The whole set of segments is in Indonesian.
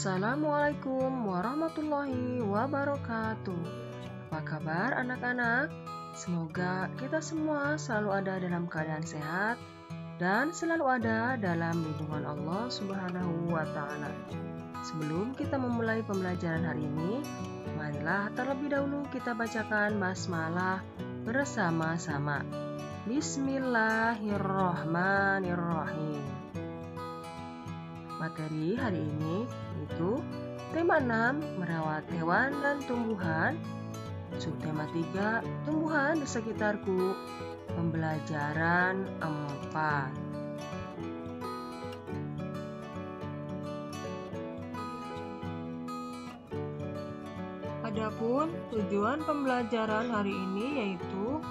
Assalamualaikum warahmatullahi wabarakatuh. Apa kabar anak-anak? Semoga kita semua selalu ada dalam keadaan sehat dan selalu ada dalam lindungan Allah Subhanahu wa Ta'ala. Sebelum kita memulai pembelajaran hari ini, marilah terlebih dahulu kita bacakan basmalah bersama-sama. Bismillahirrahmanirrahim. Materi hari ini yaitu tema 6 merawat hewan dan tumbuhan, subtema 3 tumbuhan di sekitarku, pembelajaran 4. Adapun tujuan pembelajaran hari ini yaitu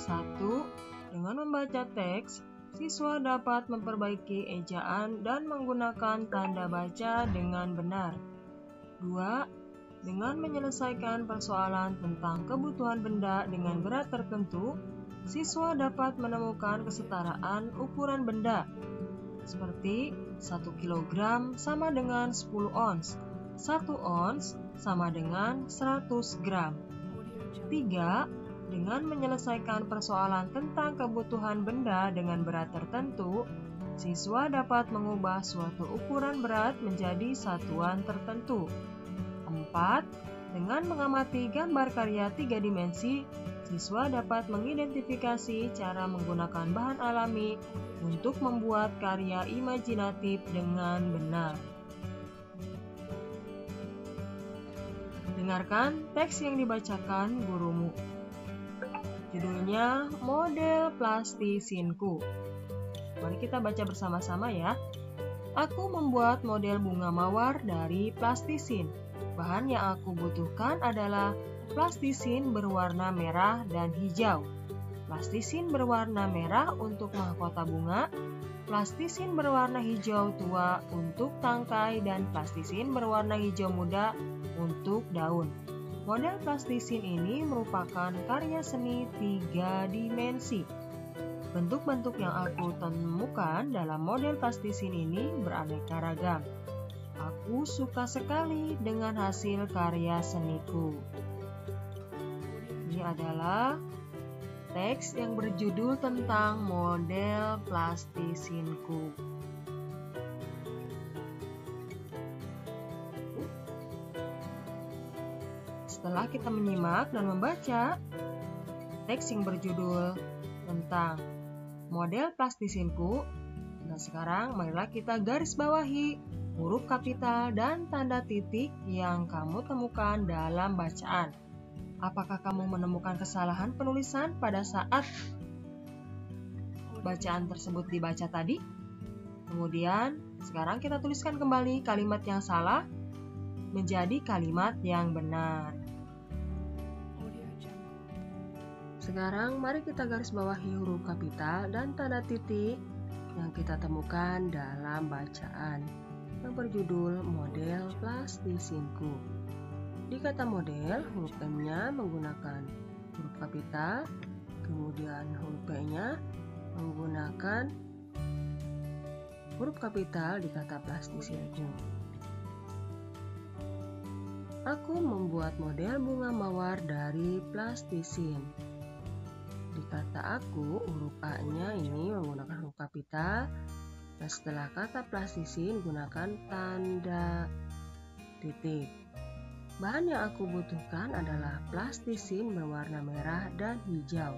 1. Dengan membaca teks, siswa dapat memperbaiki ejaan dan menggunakan tanda baca dengan benar. 2. Dengan menyelesaikan persoalan tentang kebutuhan benda dengan berat tertentu, siswa dapat menemukan kesetaraan ukuran benda. Seperti 1 kilogram sama dengan 10 ons, 1 ons sama dengan 100 gram. 3. Dengan menyelesaikan persoalan tentang kebutuhan benda dengan berat tertentu, siswa dapat mengubah suatu ukuran berat menjadi satuan tertentu. 4. Dengan mengamati gambar karya 3 dimensi, siswa dapat mengidentifikasi cara menggunakan bahan alami untuk membuat karya imajinatif dengan benar. Dengarkan teks yang dibacakan gurumu. Judulnya Model Plastisinku. Mari kita baca bersama-sama ya. Aku membuat model bunga mawar dari plastisin. Bahan yang aku butuhkan adalah plastisin berwarna merah dan hijau. Plastisin berwarna merah untuk mahkota bunga, plastisin berwarna hijau tua untuk tangkai, dan plastisin berwarna hijau muda untuk daun. Model plastisin ini merupakan karya seni 3 dimensi. Bentuk-bentuk yang aku temukan dalam model plastisin ini beraneka ragam. Aku suka sekali dengan hasil karya seniku. Ini adalah teks yang berjudul tentang model plastisinku. Setelah kita menyimak dan membaca teks yang berjudul tentang model plastisinku, nah sekarang marilah kita garis bawahi huruf kapital dan tanda titik yang kamu temukan dalam bacaan. Apakah kamu menemukan kesalahan penulisan pada saat bacaan tersebut dibaca tadi? Kemudian, sekarang kita tuliskan kembali kalimat yang salah menjadi kalimat yang benar. Sekarang mari kita garis bawahi huruf kapital dan tanda titik yang kita temukan dalam bacaan yang berjudul model plastisinku. Di kata model, huruf M-nya menggunakan huruf kapital, kemudian huruf P-nya menggunakan huruf kapital di kata plastisinku. Aku membuat model bunga mawar dari plastisin. Di kata aku, huruf A-nya ini menggunakan huruf kapital, dan setelah kata plastisin gunakan tanda titik. Bahan yang aku butuhkan adalah plastisin berwarna merah dan hijau.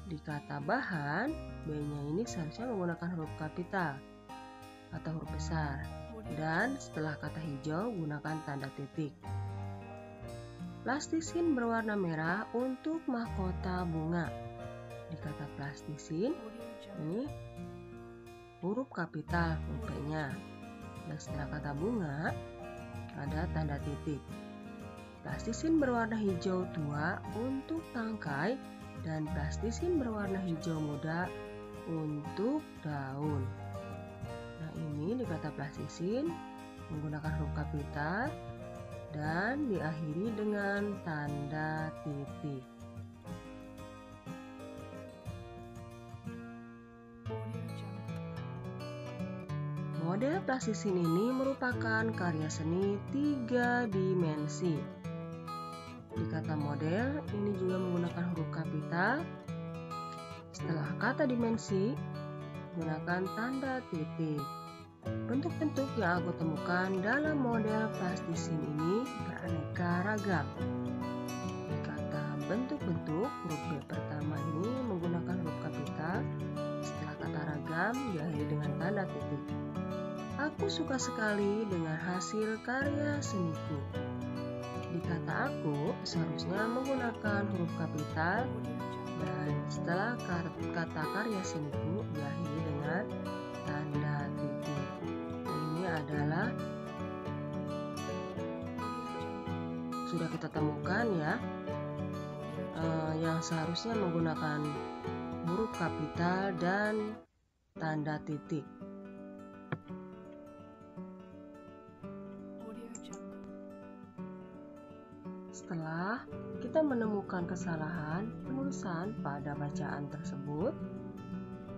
Di kata bahan, B-nya ini seharusnya menggunakan huruf kapital atau huruf besar, dan setelah kata hijau gunakan tanda titik. Plastisin berwarna merah untuk mahkota bunga. Di kata plastisin, ini huruf kapital huruf P-nya. Dan setelah kata bunga, ada tanda titik. Plastisin berwarna hijau tua untuk tangkai dan plastisin berwarna hijau muda untuk daun. Nah, ini di kata plastisin menggunakan huruf kapital dan diakhiri dengan tanda titik. Model plastisin ini merupakan karya seni 3 dimensi. Di kata model, ini juga menggunakan huruf kapital. Setelah kata dimensi, gunakan tanda titik. Bentuk-bentuk yang aku temukan dalam model plastisin ini beraneka ragam. Di kata bentuk-bentuk, huruf B pertama ini menggunakan huruf kapital. Setelah kata ragam, diakhiri dengan tanda titik. Aku suka sekali dengan hasil karya seniku. Di kata aku seharusnya menggunakan huruf kapital, dan setelah kata karya seniku diakhiri dengan tanda titik. Ini adalah sudah kita temukan ya, yang seharusnya menggunakan huruf kapital dan tanda titik. Setelah kita menemukan kesalahan penulisan pada bacaan tersebut,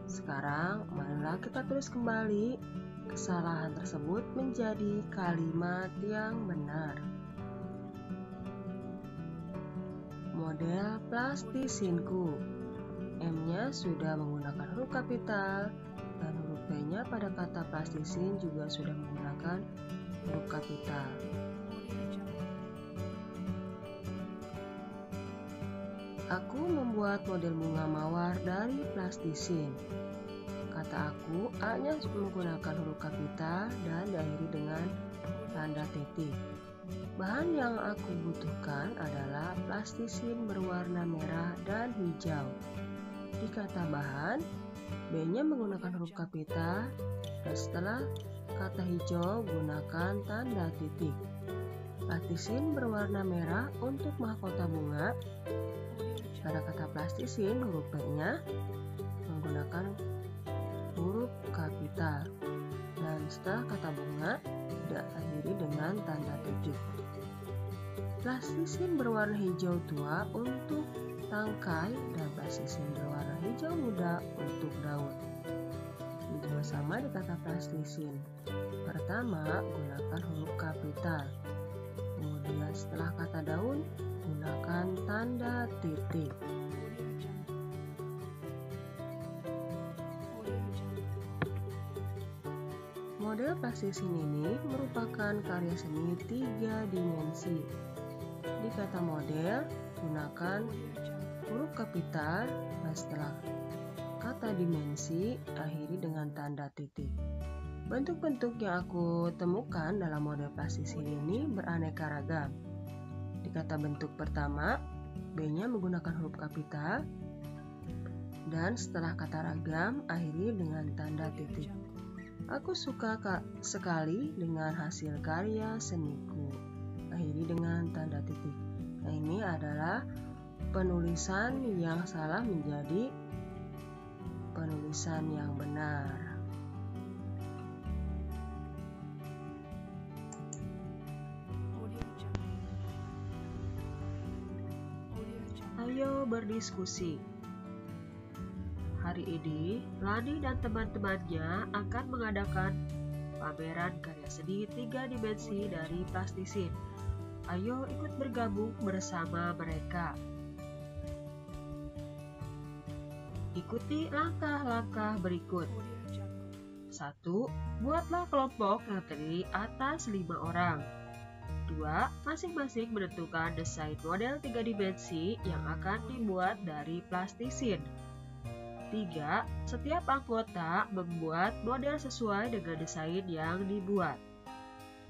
sekarang marilah kita tulis kembali kesalahan tersebut menjadi kalimat yang benar. Model plastisinku, M-nya sudah menggunakan huruf kapital dan huruf P-nya pada kata plastisin juga sudah menggunakan huruf kapital. Aku membuat model bunga mawar dari plastisin. Kata aku, A-nya menggunakan huruf kapital dan diakhiri dengan tanda titik. Bahan yang aku butuhkan adalah plastisin berwarna merah dan hijau. Di kata bahan, B-nya menggunakan huruf kapital dan setelah kata hijau gunakan tanda titik. Plastisin berwarna merah untuk mahkota bunga. Pada kata plastisin, huruf P-nya menggunakan huruf kapital. Dan setelah kata bunga, diakhiri dengan tanda titik. Plastisin berwarna hijau tua untuk tangkai dan plastisin berwarna hijau muda untuk daun. Ini juga sama di kata plastisin. Pertama, gunakan huruf kapital. Kemudian setelah kata daun, gunakan tanda titik. Model plastisin ini merupakan karya seni 3 dimensi. Di kata model, gunakan huruf kapital dan setelah kata dimensi, akhiri dengan tanda titik. Bentuk-bentuk yang aku temukan dalam model plastisin ini beraneka ragam. Di kata bentuk pertama, B-nya menggunakan huruf kapital, dan setelah kata ragam, akhiri dengan tanda titik. Aku suka sekali dengan hasil karya seniku, akhiri dengan tanda titik. Nah, ini adalah penulisan yang salah menjadi penulisan yang benar. Ayo berdiskusi. Hari ini, Lani dan teman-temannya akan mengadakan pameran karya seni 3 dimensi dari plastisin. Ayo ikut bergabung bersama mereka. Ikuti langkah-langkah berikut. 1. Buatlah kelompok yang terdiri atas 5 orang. 2. Masing-masing menentukan desain model 3 dimensi yang akan dibuat dari plastisin. 3. Setiap anggota membuat model sesuai dengan desain yang dibuat.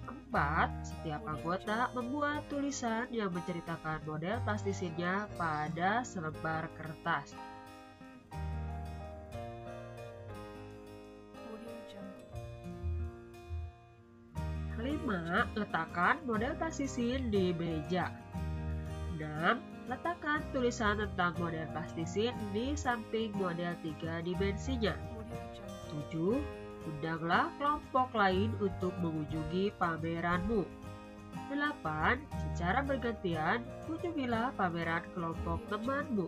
4. Setiap anggota membuat tulisan yang menceritakan model plastisinnya pada selembar kertas. 5. Letakkan model plastisin di meja. 6. Letakkan tulisan tentang model plastisin di samping model 3 dimensinya. 7. Undanglah kelompok lain untuk mengunjungi pameranmu. 8. Secara bergantian, kunjungilah pameran kelompok temanmu.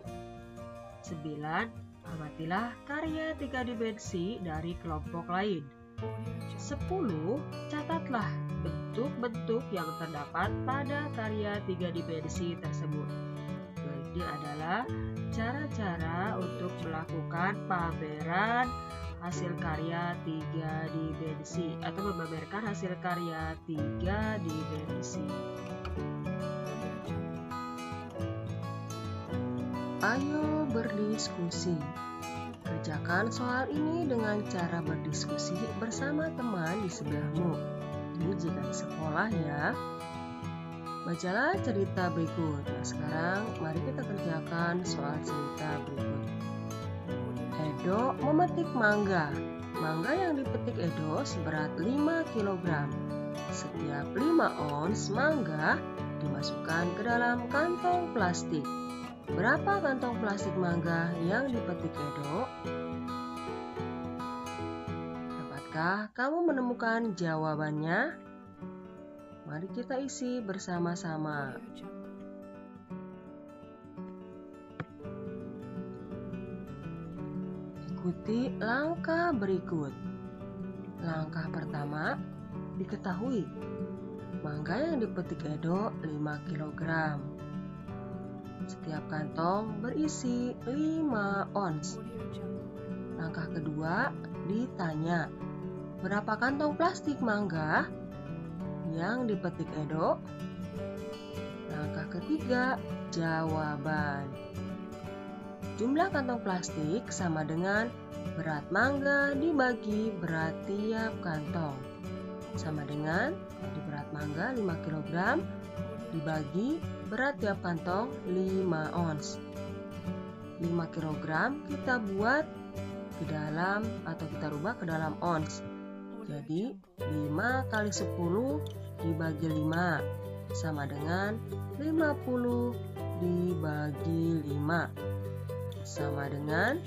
9. Amatilah karya 3 dimensi dari kelompok lain. 10. Catatlah bentuk-bentuk yang terdapat pada karya 3 dimensi tersebut. Ini adalah cara-cara untuk melakukan pameran hasil karya 3 dimensi atau memamerkan hasil karya 3 dimensi. Ayo berdiskusi. Kerjakan soal ini dengan cara berdiskusi bersama teman di sebelahmu. Ini jika di sekolah ya. Bacalah cerita berikut. Nah, sekarang mari kita kerjakan soal cerita berikut. Edo memetik mangga. Mangga yang dipetik Edo seberat 5 kg. Setiap 5 ons mangga dimasukkan ke dalam kantong plastik. Berapa kantong plastik mangga yang dipetik Edo? Dapatkah kamu menemukan jawabannya? Mari kita isi bersama-sama. Ikuti langkah berikut. Langkah pertama, diketahui mangga yang dipetik Edo 5 kg. Setiap kantong berisi 5 ons. Langkah kedua, ditanya, berapa kantong plastik mangga yang dipetik Edo? Langkah ketiga, jawaban. Jumlah kantong plastik sama dengan berat mangga dibagi berat tiap kantong. Sama dengan berat mangga 5 kg dibagi berat tiap kantong 5 ons. 5 kg kita buat ke dalam atau kita rubah ke dalam ons. Jadi 5 kali 10 dibagi 5 sama dengan 50 dibagi 5 sama dengan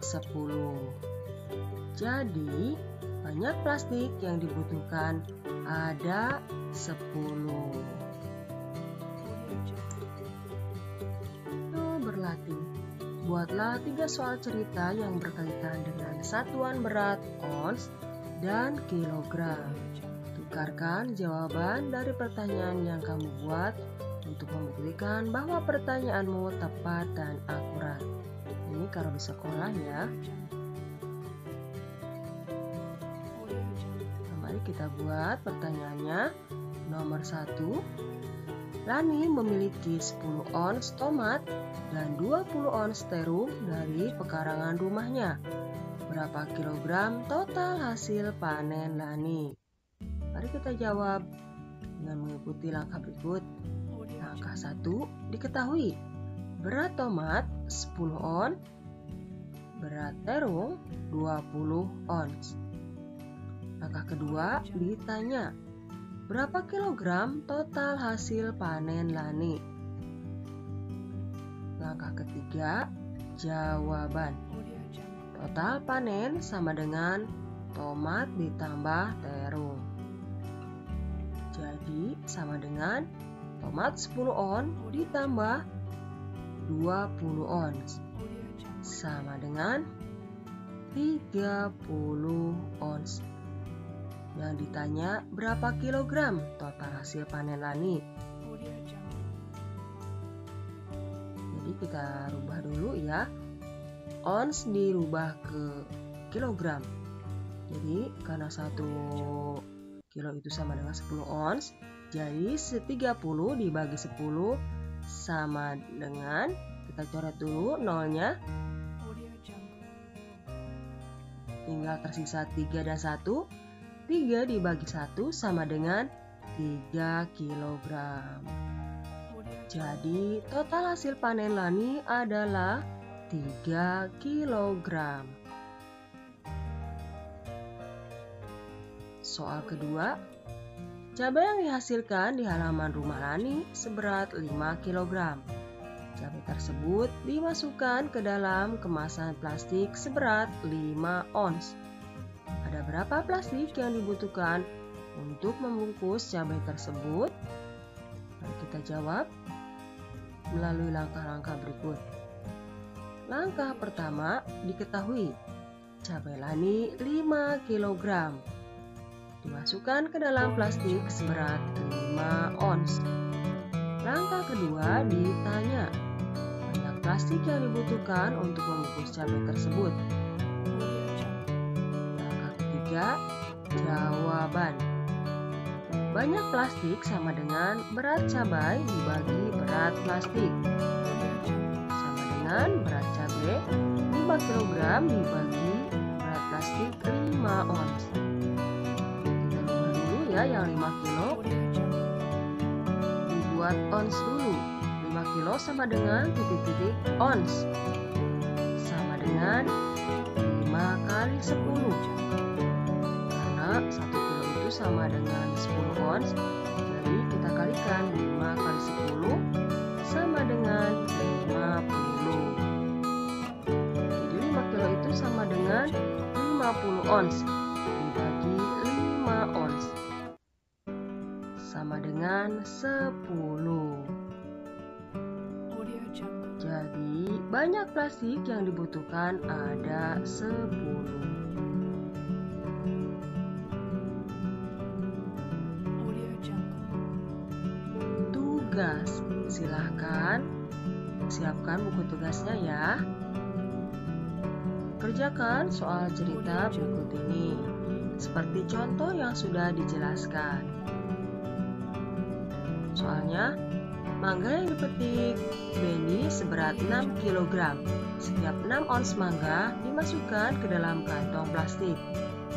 10. Jadi banyak plastik yang dibutuhkan ada 10. Berlatih. Buatlah 3 soal cerita yang berkaitan dengan satuan berat ons dan kilogram. Tukarkan jawaban dari pertanyaan yang kamu buat untuk membuktikan bahwa pertanyaanmu tepat dan akurat. Ini kalau di sekolah ya. Mari kita buat pertanyaannya. Nomor 1. Lani memiliki 10 ons tomat dan 20 ons terung dari pekarangan rumahnya. Berapa kilogram total hasil panen Lani? Mari kita jawab dengan mengikuti langkah berikut. Langkah 1, diketahui berat tomat 10 ons, berat terung 20 ons. Langkah kedua, ditanya berapa kilogram total hasil panen Lani? Langkah ketiga, jawaban. Total panen sama dengan tomat ditambah terung. Jadi sama dengan tomat 10 ons ditambah 20 ons. Sama dengan 30 ons. Yang ditanya berapa kilogram total hasil panen Lani? Jadi kita rubah dulu ya. Ons dirubah ke kilogram. Jadi karena 1 kilo itu sama dengan 10 ons, jadi 30 dibagi 10 sama dengan, kita coret dulu nolnya. Tinggal tersisa 3 dan 1. 3 dibagi 1 sama dengan 3 kilogram. Jadi total hasil panen Lani adalah 3 kilogram. Soal kedua, cabai yang dihasilkan di halaman rumah Lani seberat 5 kg. Cabai tersebut dimasukkan ke dalam kemasan plastik seberat 5 ons. Ada berapa plastik yang dibutuhkan untuk membungkus cabai tersebut? Mari kita jawab melalui langkah-langkah berikut. Langkah pertama, diketahui cabai lani 5 kg. Dimasukkan ke dalam plastik seberat 5 ons. Langkah kedua ditanya, banyak plastik yang dibutuhkan untuk membungkus cabai tersebut. Langkah ketiga, jawaban. Banyak plastik sama dengan berat cabai dibagi berat plastik. Sama dengan berat cabai 5 kg dibagi berat plastik 5 ons. Kita rubah dulu ya yang 5 kilo. Dibuat ons dulu. 5 kilo sama dengan titik-titik ons. Sama dengan 5 kali 10. Karena 1 kilo itu sama dengan 10 ons. Jadi kita kalikan 5 kali 10 sama dengan 50. Jadi 5 kilo itu sama dengan 50 ons. Dibagi 5 ons. Sama dengan 10. Jadi, banyak plastik yang dibutuhkan ada 10. Tugas, silahkan siapkan buku tugasnya ya. Kerjakan soal cerita berikut ini, seperti contoh yang sudah dijelaskan. Soalnya, mangga yang dipetik Benny seberat 6 kg. Setiap 6 ons mangga dimasukkan ke dalam kantong plastik.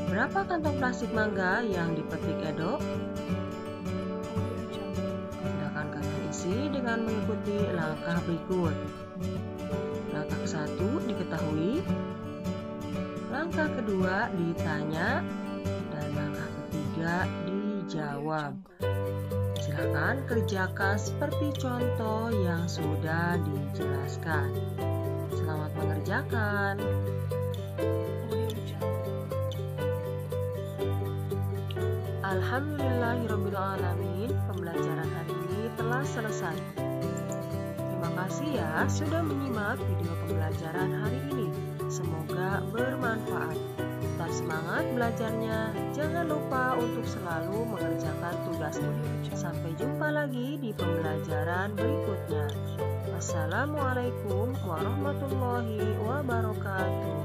Berapa kantong plastik mangga yang dipetik Edo? Silakan kalian isi dengan mengikuti langkah berikut. Langkah 1 diketahui, langkah kedua ditanya, dan langkah ketiga dijawab. Silakan kerjakan seperti contoh yang sudah dijelaskan. Selamat mengerjakan. Alhamdulillahirrabbilalamin, pembelajaran hari ini telah selesai. Terima kasih ya sudah menyimak video pembelajaran hari ini. Semoga bermanfaat. Tetap semangat belajarnya. Jangan lupa untuk selalu mengerjakan tugasnya. Sampai jumpa lagi di pembelajaran berikutnya. Wassalamualaikum warahmatullahi wabarakatuh.